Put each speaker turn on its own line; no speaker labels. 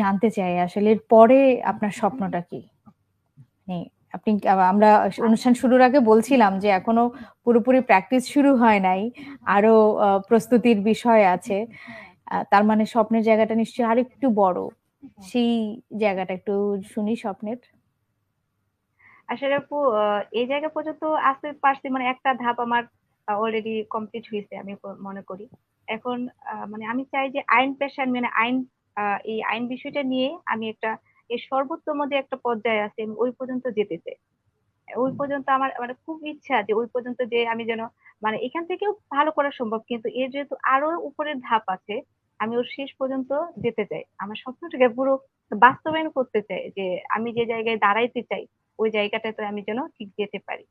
জানতে চাই আসলে এর পরে আপনার স্বপ্নটা কি? মানে আপনি আমরা অনুষ্ঠান শুরুর আগে বলছিলাম যে এখনো পুরোপুরি প্র্যাকটিস শুরু হয় নাই। আরো প্রস্তুতির বিষয় আছে। তার মানে স্বপ্নের জায়গাটা নিশ্চয়ই আরেকটু বড়। সেই জায়গাটা একটু শুনি স্বপ্নের।
আসলে আপু এই জায়গা পর্যন্ত আসতে পারছি, মানে একটা ধাপ আমার অলরেডি কমপ্লিট হয়েছে আমি মনে করি। এখন মানে আমি চাই যে আইন পেশার মানে আইন, এই আইন বিষয়টা নিয়ে আমি একটা এর সর্বোত্তম যে একটা পর্যায়ে আছে আমি ওই পর্যন্ত যেতে চাই। ওই পর্যন্ত আমার মানে খুব ইচ্ছা যে ওই পর্যন্ত যে আমি যেন, মানে এখান থেকেও ভালো করা সম্ভব কিন্তু এর যেহেতু আরো উপরের ধাপ আছে, আমি ওর শেষ পর্যন্ত যেতে চাই, আমার স্বপ্নটাকে পুরো বাস্তবায়ন করতে চাই যে আমি যে জায়গায় দাঁড়াইতে চাই ওই জায়গাটাতে আমি যেন ঠিক যেতে পারি।